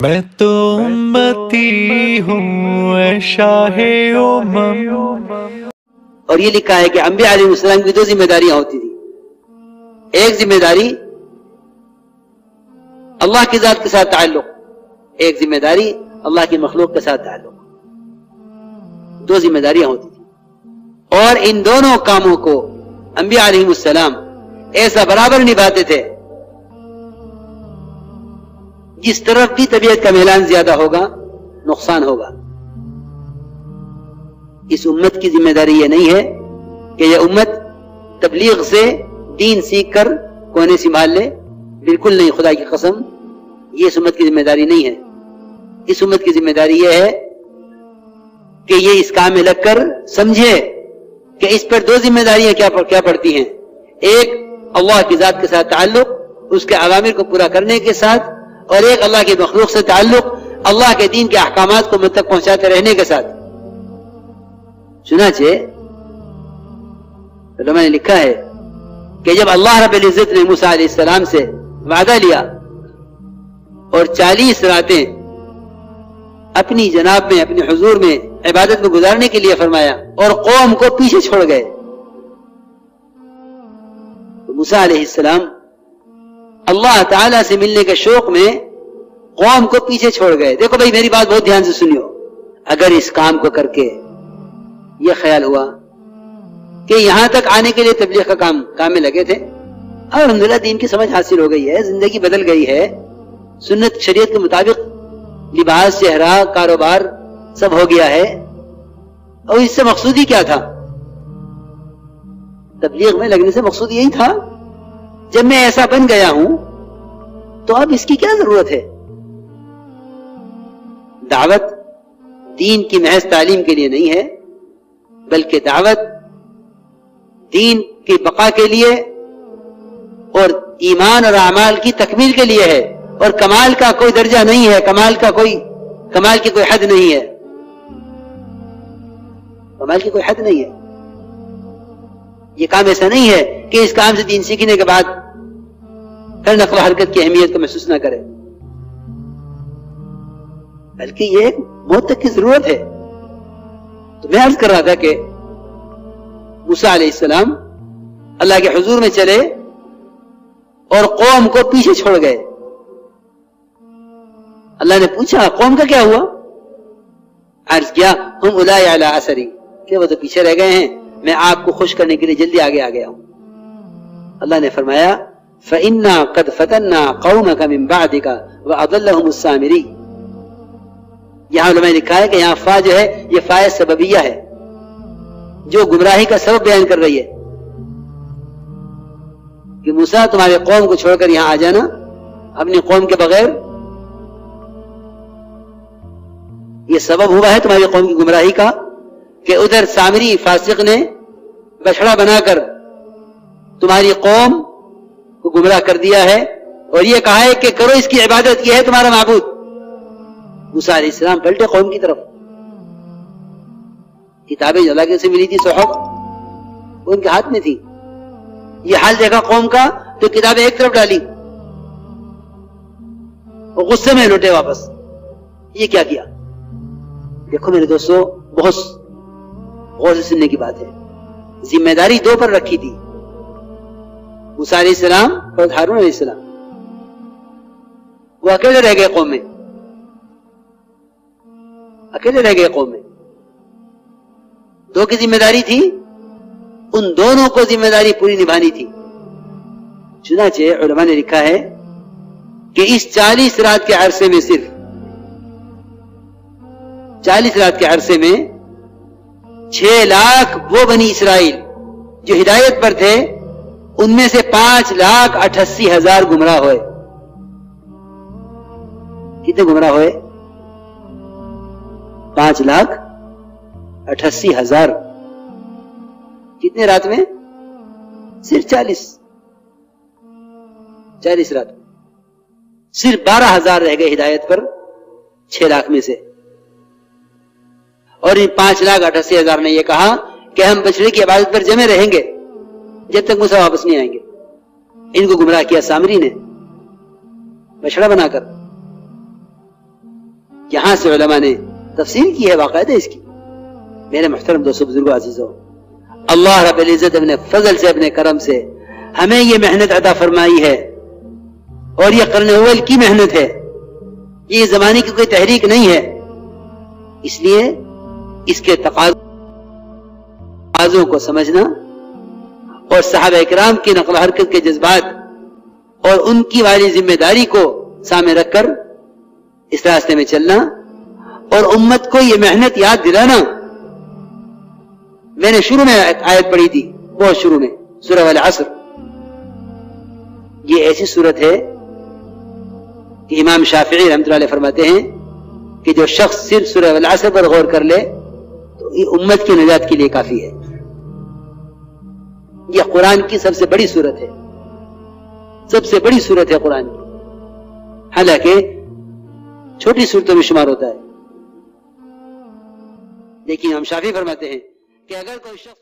میں تو امتی ہوں اے شاہ امم۔ اور یہ لکھا ہے کہ انبیاء علیہ السلام کی دو ذمہ داریاں ہوتی تھی. ایک ذمہ داری اللہ کی ذات کے ساتھ تعلق، ایک ذمہ داری اللہ کی مخلوق کے ساتھ تعلق. دو ذمہ داریاں ہوتی تھی، اور ان دونوں کاموں کو انبیاء علیہ السلام ایسا برابر نبھاتے تھے. جس طرف بھی طبیعت کا میلان زیادہ ہوگا نقصان ہوگا. اس امت کی ذمہ داری یہ نہیں ہے کہ یہ امت تبلیغ سے دین سیکھ کر کونے سنبھال لے. بالکل نہیں، خدا کی قسم یہ اس امت کی ذمہ داری نہیں ہے. اس امت کی ذمہ داری یہ ہے کہ یہ اس کام میں لگ کر سمجھے کہ اس پر دو ذمہ داریاں کیا پڑتی ہیں. ایک اللہ کی ذات کے ساتھ تعلق، اس کے اوامر کو پورا کرنے کے ساتھ، اور ایک اللہ کے مخلوق سے تعلق، اللہ کے دین کے احکامات کو مجھ تک پہنچاتے رہنے کے ساتھ. چنانچہ علماء نے لکھا ہے کہ جب اللہ رب العزت نے موسیٰ علیہ السلام سے وعدہ لیا اور 40 راتیں اپنی جناب میں، اپنے حضور میں عبادت میں گزارنے کے لیے فرمایا اور قوم کو پیچھے چھوڑ گئے، تو موسیٰ علیہ السلام اللہ تعالیٰ سے ملنے کے شوق میں قوم کو پیچھے چھوڑ گئے. دیکھو بھائی میری بات بہت دھیان سے سنیو. اگر اس کام کو کر کے یہ خیال ہوا کہ یہاں تک آنے کے لیے تبلیغ کا کام میں لگے تھے، اور الحمدللہ دین کی سمجھ حاصل ہو گئی ہے، زندگی بدل گئی ہے، سنت شریعت کے مطابق لباس، چہرہ، کاروبار سب ہو گیا ہے، اور اس سے مقصود ہی کیا تھا؟ تبلیغ میں لگنے سے مقصود یہی تھا جب میں ایسا بن گیا ہوں تو اب اس کی کیا ضرورت ہے؟ دعوت دین کی محض تعلیم کے لیے نہیں ہے، بلکہ دعوت دین کی بقا کے لیے اور ایمان اور اعمال کی تکمیل کے لیے ہے. اور کمال کا کوئی درجہ نہیں ہے، کمال کی کوئی حد نہیں ہے، کمال کی کوئی حد نہیں ہے. یہ کام ایسا نہیں ہے کہ اس کام سے دین سیکھنے کے بعد ہر نقل و حرکت کی اہمیت کو محسوس نہ کرے، بلکہ یہ ایک موت تک کی ضرورت ہے. تو میں عرض کر رہا تھا کہ موسیٰ علیہ السلام اللہ کے حضور میں چلے اور قوم کو پیچھے چھوڑ گئے. اللہ نے پوچھا قوم کا کیا ہوا؟ عرض کیا ہم اولئک علی اثری، کہ وہ تو پیچھے رہ گئے ہیں، میں آپ کو خوش کرنے کے لیے جلدی آگے آ گیا ہوں. اللہ نے فرمایا فَإِنَّا قَدْ فَتَنَّا قَوْمَكَ مِن بَعْدِكَ وَأَضَلَّهُمُ السَّامِرِي. یہاں علماء نے لکھا ہے کہ یہاں فا جو ہے یہ فا سببیہ ہے جو گمراہی کا سبب بیان کر رہی ہے کہ موسیٰ تمہارے قوم کو چھوڑ کر یہاں آ جانا اپنی قوم کے بغیر، یہ سبب ہوا ہے تمہاری قوم کی گمراہی کا کہ ادھر سامری فاسق نے بچڑا بنا کر تمہاری قوم کو گمراہ کر دیا ہے، اور یہ کہا ہے کہ کرو اس کی عبادت، یہ ہے تمہارا معبود. موسیٰ علیہ السلام پلٹے قوم کی طرف. کتابیں جو اللہ سے ملی تھی، صحف ان کے ہاتھ میں تھی. یہ حال دیکھا قوم کا تو کتابیں ایک طرف ڈالی اور غصے میں لوٹے واپس. یہ کیا کیا؟ دیکھو میرے دوستو، بہت غور سے سننے کی بات ہے. ذمہ داری دو پر رکھی تھی، موسیٰ علیہ السلام اور ہارون علیہ السلام. وہ اکیلے رہ گئے قوم میں، اکیلے رہ گئے قوم میں. دو کی ذمہ داری تھی، ان دونوں کو ذمہ داری پوری نبھانی تھی. چنانچہ علماء نے لکھا ہے کہ اس 40 رات کے عرصے میں، صرف 40 رات کے عرصے میں 6 لاکھ وہ بنی اسرائیل جو ہدایت پر تھے، ان میں سے 5,88,000 گمراہ ہوئے. کتنے گمراہ ہوئے؟ 5,88,000. کتنے رات میں؟ صرف 40 رات میں. صرف 12,000 رہ گئے ہدایت پر 6 لاکھ میں سے. اور ان 5,88,000 نے یہ کہا کہ ہم بچڑے کی عبادت پر جمے رہیں گے جب تک موسیٰ واپس نہیں آئیں گے. ان کو گمراہ کیا سامری نے بچڑا بنا کر. یہاں سے علماء نے تفسیر کی ہے باقاعدہ اس کی. میرے محترم دوستو بزرگوں عزیزوں، اللہ رب العزت اپنے فضل سے اپنے کرم سے ہمیں یہ محنت عطا فرمائی ہے، اور یہ قرن اول کی محنت ہے، یہ زمانے کی کوئی تحریک نہیں ہے. اس لیے اس کے تقاضوں کو سمجھنا اور صحابہ اکرام کی نقل و حرکت کے جذبات اور ان کی والی ذمہ داری کو سامنے رکھ کر اس راستے میں چلنا اور امت کو یہ محنت یاد دلانا. میں نے شروع میں ایک آیت پڑھی تھی، بہت شروع میں، سورہ والعصر. یہ ایسی صورت ہے کہ امام شافعی رحمۃ اللہ علیہ فرماتے ہیں کہ جو شخص صرف سورہ والعصر پر غور کر لے تو یہ امت کی نجات کے لیے کافی ہے. یہ قرآن کی سب سے بڑی صورت ہے، سب سے بڑی صورت ہے قرآن کی، حالانکہ چھوٹی صورتوں میں شمار ہوتا ہے. لیکن ہم شافعی فرماتے ہیں کہ اگر کوئی شخص